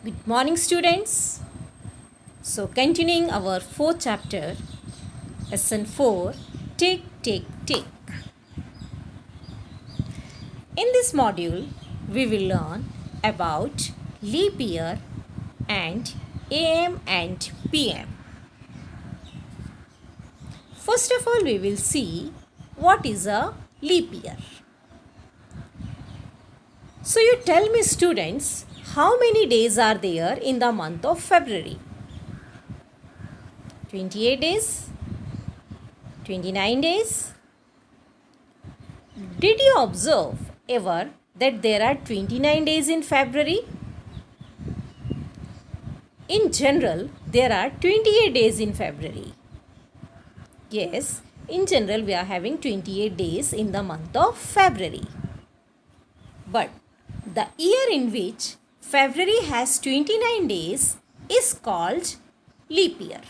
Good morning, students. So, continuing our fourth chapter, lesson 4, Tick, Tick, Tick. In this module, we will learn about leap year and AM and PM. First of all, we will see what is a leap year. So, you tell me, students, how many days are there in the month of February? 28 days? 29 days? Did you observe ever that there are 29 days in February? In general, there are 28 days in February. Yes, in general, we are having 28 days in the month of February. But the year in which February has 29 days is called leap year.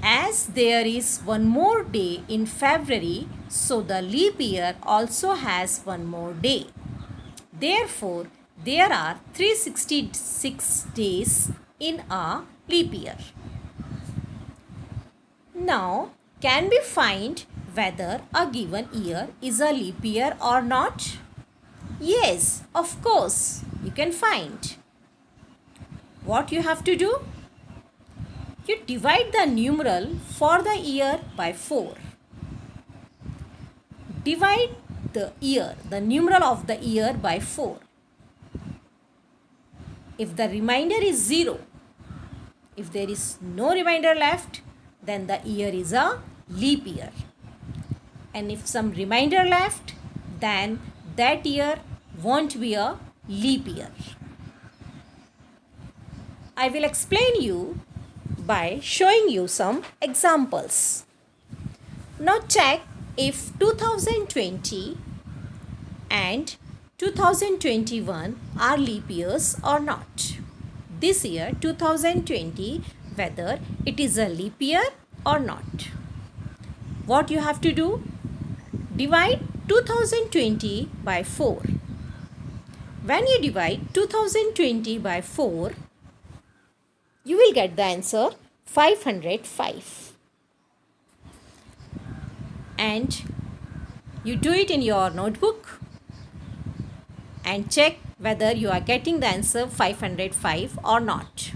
As there is one more day in February, so the leap year also has one more day. Therefore, there are 366 days in a leap year. Now, can we find whether a given year is a leap year or not? Yes, of course, you can find. What you have to do? You divide the numeral for the year by 4. Divide the numeral of the year by 4. If the remainder is 0, if there is no remainder left, then the year is a leap year. And if some remainder left, then that year won't be a leap year. I will explain you by showing you some examples. Now check if 2020 and 2021 are leap years or not. This year 2020, whether it is a leap year or not. What you have to do? Divide 2020 by 4. When you divide 2020 by 4, you will get the answer 505. And you do it in your notebook and check whether you are getting the answer 505 or not.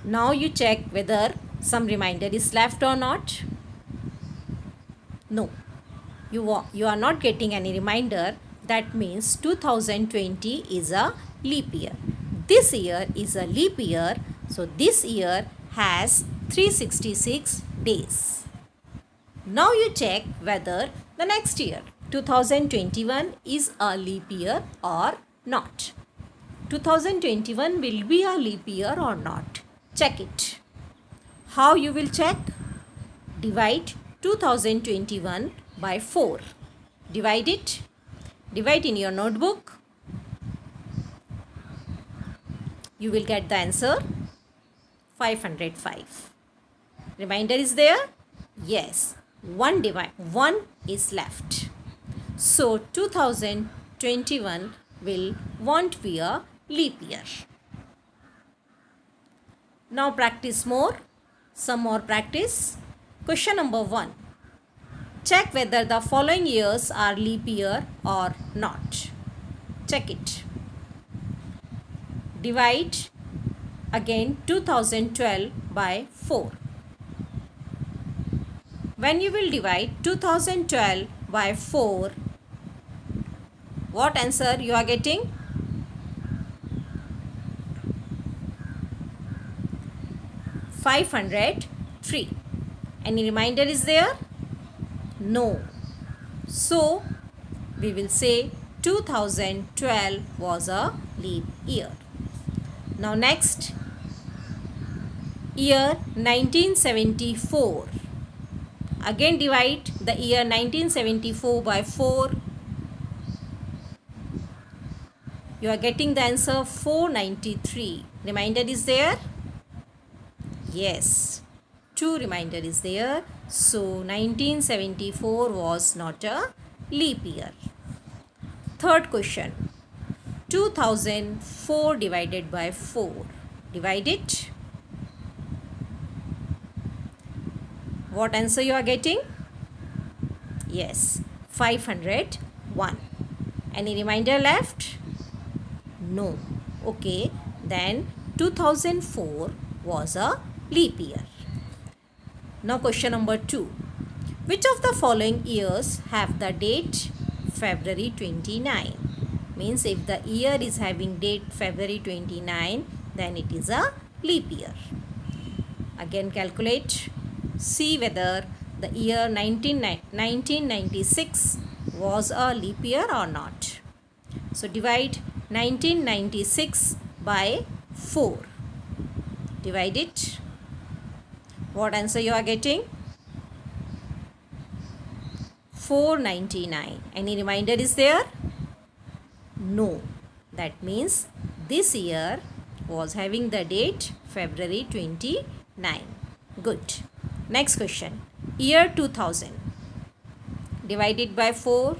Now you check whether some remainder is left or not. No, you are not getting any remainder. That means 2020 is a leap year. This year is a leap year, so this year has 366 days. Now you check whether the next year 2021 is a leap year or not. 2021 will be a leap year or not. Check it. How you will check? Divide 2021 by 4. Divide it. Divide in your notebook. You will get the answer 505. Remainder is there? Yes. One is left. So 2021 won't be a leap year. Now practice more. Some more practice. Question number 1. Check whether the following years are leap year or not. Check it. Divide again 2012 by 4. When you will divide 2012 by 4, what answer you are getting? $503. Any remainder is there? No. So, we will say 2012 was a leap year. Now next, year 1974. Again divide the year 1974 by 4. You are getting the answer 493. Remainder is there? Yes. 2 remainder is there. So 1974 was not a leap year. Third question. 2004 divided by 4. Divide it. What answer you are getting? Yes, 501. Any reminder left? No. Okay, then 2004 was a leap year. Now question number 2. Which of the following years have the date February 29? Means if the year is having date February 29, then it is a leap year. Again calculate. See whether the year 1996 was a leap year or not. So divide 1996 by 4. Divide it. What answer you are getting? 499. Any reminder is there? No. That means this year was having the date February 29. Good. Next question. Year 2000. Divided by 4.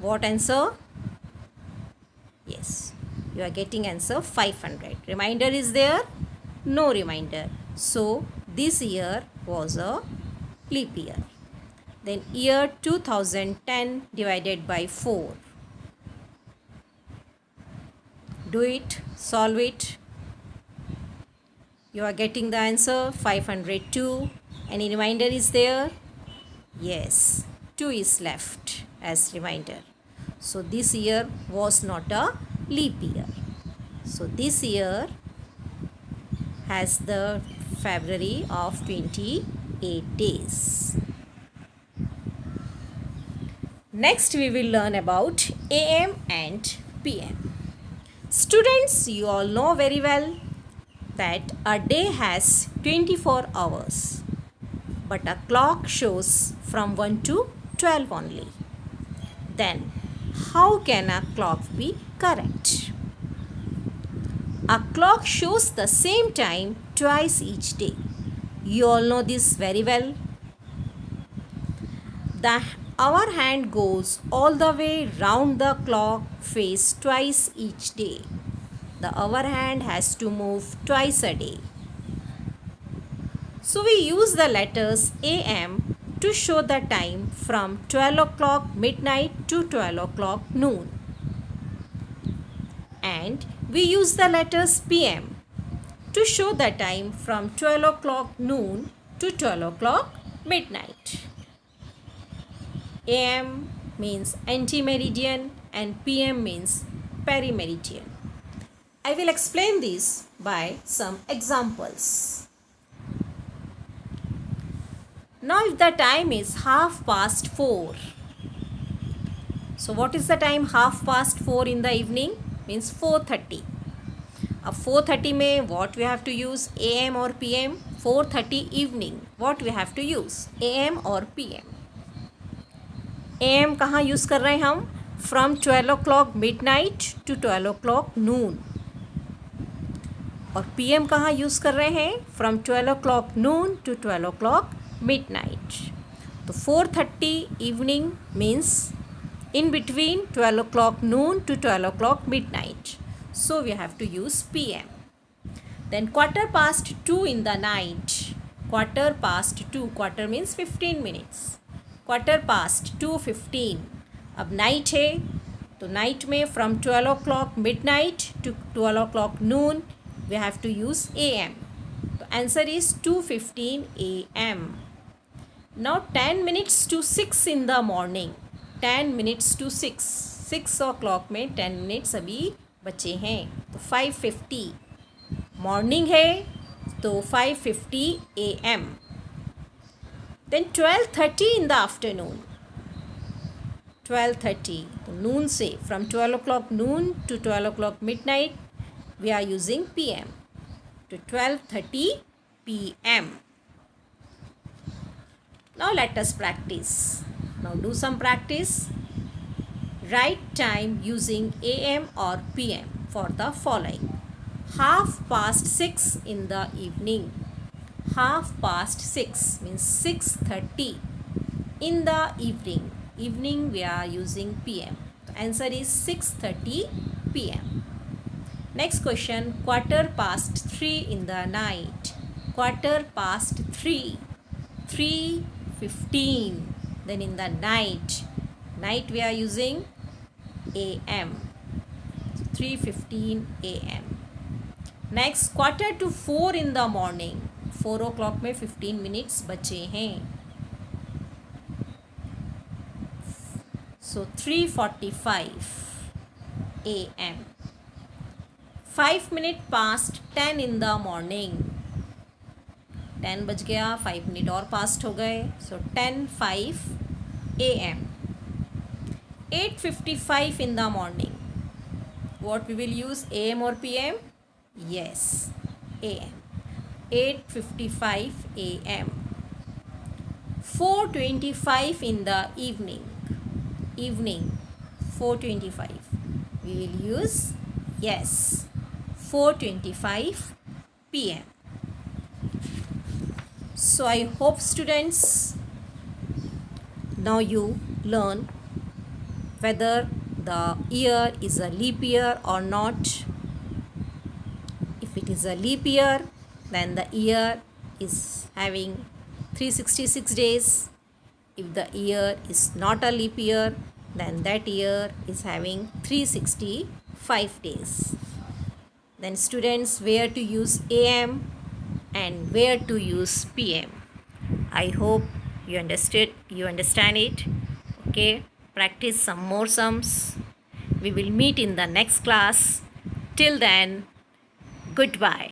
What answer? Yes. You are getting answer 500. Reminder is there? No reminder. So this year was a leap year. Then year 2010 divided by 4. Do it. Solve it. You are getting the answer 502. Any reminder is there? Yes. 2 is left as reminder. So this year was not a leap year. So this year has the February of 28 days. Next we will learn about AM and PM. Students, you all know very well that a day has 24 hours, but a clock shows from 1 to 12 only. Then, how can a clock be correct? A clock shows the same time twice each day. You all know this very well. The hour hand goes all the way round the clock face twice each day. The hour hand has to move twice a day. So we use the letters AM to show the time from 12 o'clock midnight to 12 o'clock noon. And we use the letters PM to show the time from 12 o'clock noon to 12 o'clock midnight. AM means anti-meridian and PM means perimeridian. I will explain this by some examples. Now if the time is 4:30. So what is the time 4:30 in the evening? Means 4:30. अब 4:30 में what we have to use? AM or PM? 4:30 evening. What we have to use? AM or PM? AM कहाँ use कर रहे हैं हम? From 12 o'clock midnight to 12 o'clock noon. और PM कहाँ use कर रहे हैं? From 12 o'clock noon to 12 o'clock midnight. तो 4:30 evening means in between 12 o'clock noon to 12 o'clock midnight. So we have to use PM. Then 2:15 in the night. 2:15. Quarter means 15 minutes. 2:15. अब night है तो night में from 12 o'clock midnight to 12 o'clock noon we have to use AM. तो answer is 2:15 AM. Now 10 minutes to 6 in the morning. 10 minutes to 6. 6 o'clock में 10 minutes अभी बचे हैं तो 5:50. मॉर्निंग है तो 5:50 AM. Then 12:30 in the afternoon. 12:30 तो noon से from 12 o'clock noon to 12 o'clock midnight we are using PM to 12:30 PM. Now let us practice. Now do some practice. Write time using AM or PM for the following. 6:30 in the evening. 6:30 means 6:30. In the evening, evening we are using PM. The answer is 6:30 PM. Next question, quarter past 3 in the night. Quarter past 3, 3:15. Then in the night, night we are using AM, 3:15 AM. Next, quarter to 4 in the morning. 4 o'clock में 15 minutes बचे हैं. So 3:45 AM. 5 minutes past 10 in the morning. 10 बज गया, 5 minute और past हो गए. So 10:05 AM. 8:55 in the morning. What we will use, AM or PM? Yes, AM. 8:55 AM. 4:25 in the evening. Evening, 4:25. We will use, yes, 4:25 PM. So I hope students, now you learn whether the year is a leap year or not. If it is a leap year, then the year is having 366 days. If the year is not a leap year, then that year is having 365 days. Then students, where to use AM and where to use PM. I hope you understand it. Okay, practice some more sums. We will meet in the next class. Till then, goodbye.